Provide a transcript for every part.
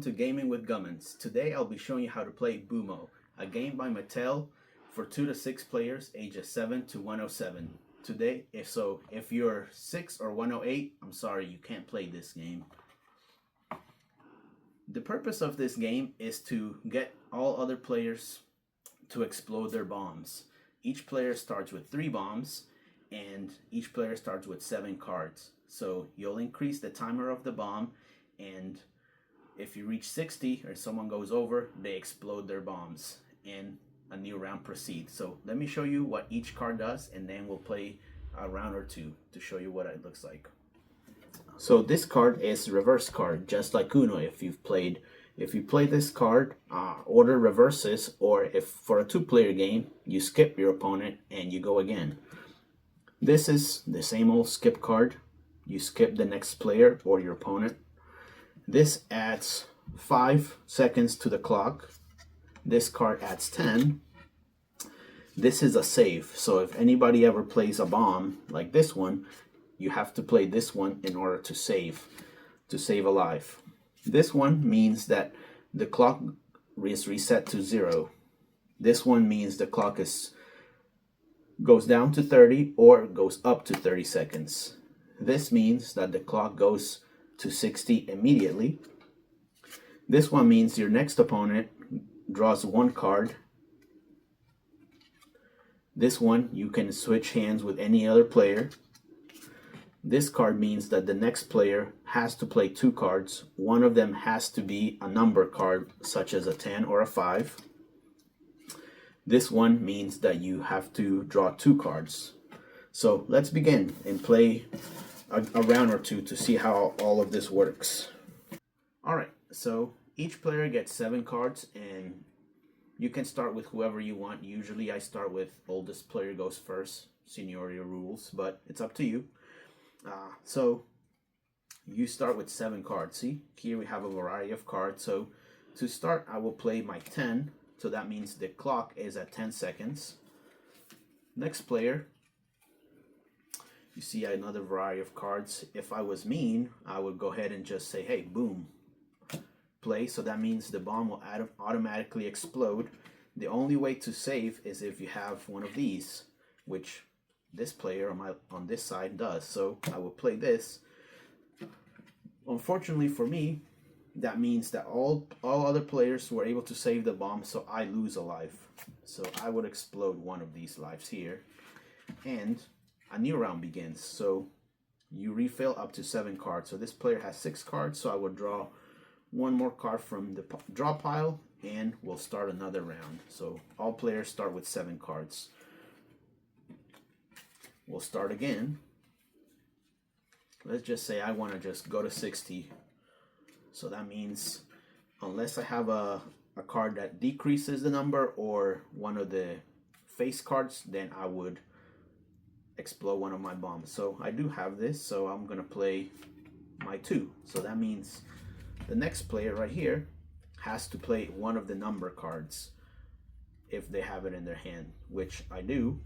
to Gaming with Gummins. Today I'll be showing you how to play Boomo, a game by Mattel for 2 to 6 players ages 7 to 107. Today, if you're 6 or 108, I'm sorry, you can't play this game. The purpose of this game is to get all other players to explode their bombs. Each player starts with 3 bombs, and each player starts with 7 cards. So you'll increase the timer of the bomb, and if you reach 60 or someone goes over, they explode their bombs and a new round proceeds. So let me show you what each card does, and then we'll play a round or two to show you what it looks like. So this card is reverse card, just like Uno. If you play this card, order reverses, or if for a 2-player game, you skip your opponent and you go again. This is the same old skip card. You skip the next player or your opponent. This adds 5 seconds to the clock. This card adds 10. This is a save. So if anybody ever plays a bomb like this one, you have to play this one in order to save a life. This one means that the clock is reset to 0. This one means the clock goes down to 30 or goes up to 30 seconds. This means that the clock goes to 60 immediately. This one means your next opponent draws 1 card. This one you can switch hands with any other player. This card means that the next player has to play 2 cards. One of them has to be a number card, such as a 10 or a 5. This one means that you have to draw 2 cards. So let's begin and play a round or two to see how all of this works. Alright, so each player gets 7 cards, and you can start with whoever you want. Usually I start with oldest player goes first, seniority rules, but it's up to you. So you start with 7 cards. See, here we have a variety of cards. So to start, I will play my 10. So that means the clock is at 10 seconds. Next player, you see another variety of cards. If I was mean, I would go ahead and just say, hey, boom, play. So that means the bomb will automatically explode. The only way to save is if you have one of these, which this player on this side does. So I will play this. Unfortunately for me, that means that all other players were able to save the bomb, so I lose a life. So I would explode one of these lives here, and a new round begins. So you refill up to 7 cards. So this player has 6 cards, so I would draw 1 more card from the draw pile, and we'll start another round. So all players start with 7 cards. We'll start again. Let's just say I want to just go to 60. So that means unless I have a card that decreases the number or one of the face cards, then I would explode one of my bombs. So I do have this, so I'm going to play my 2. So that means the next player right here has to play one of the number cards if they have it in their hand, which I do.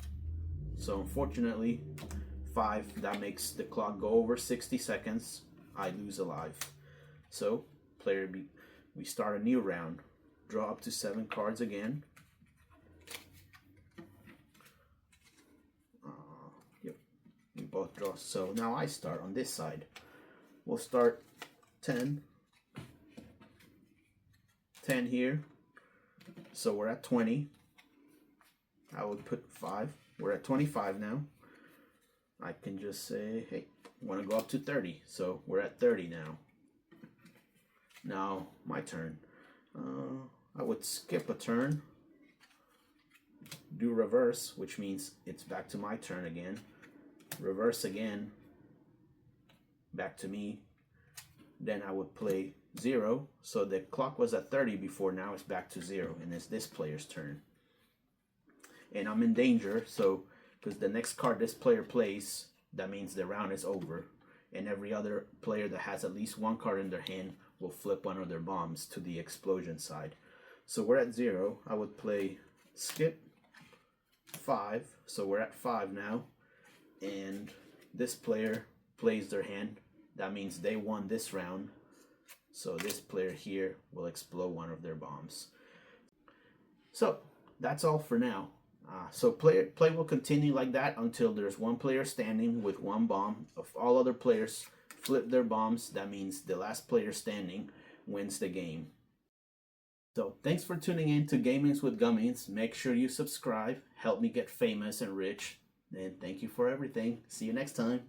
So unfortunately, 5, that makes the clock go over 60 seconds. I lose a life. So player B, we start a new round. Draw up to 7 cards again. Yep, we both draw. So now I start on this side. We'll start 10. 10 here. So we're at 20. I would put 5. We're at 25 now. I can just say, hey, I want to go up to 30. So we're at 30 now. Now my turn. I would skip a turn, do reverse, which means it's back to my turn again. Reverse again, back to me. Then I would play 0. So the clock was at 30 before, now it's back to 0, and it's this player's turn. And I'm in danger, so because the next card this player plays, that means the round is over, and every other player that has at least 1 card in their hand will flip one of their bombs to the explosion side. So we're at 0. I would play skip 5, so we're at 5 now, and this player plays their hand. That means they won this round. So this player here will explode one of their bombs. So that's all for now. So play will continue like that until there's one player standing with one bomb. If all other players flip their bombs, that means the last player standing wins the game. So thanks for tuning in to Gamings with Gummies. Make sure you subscribe, help me get famous and rich, and thank you for everything. See you next time.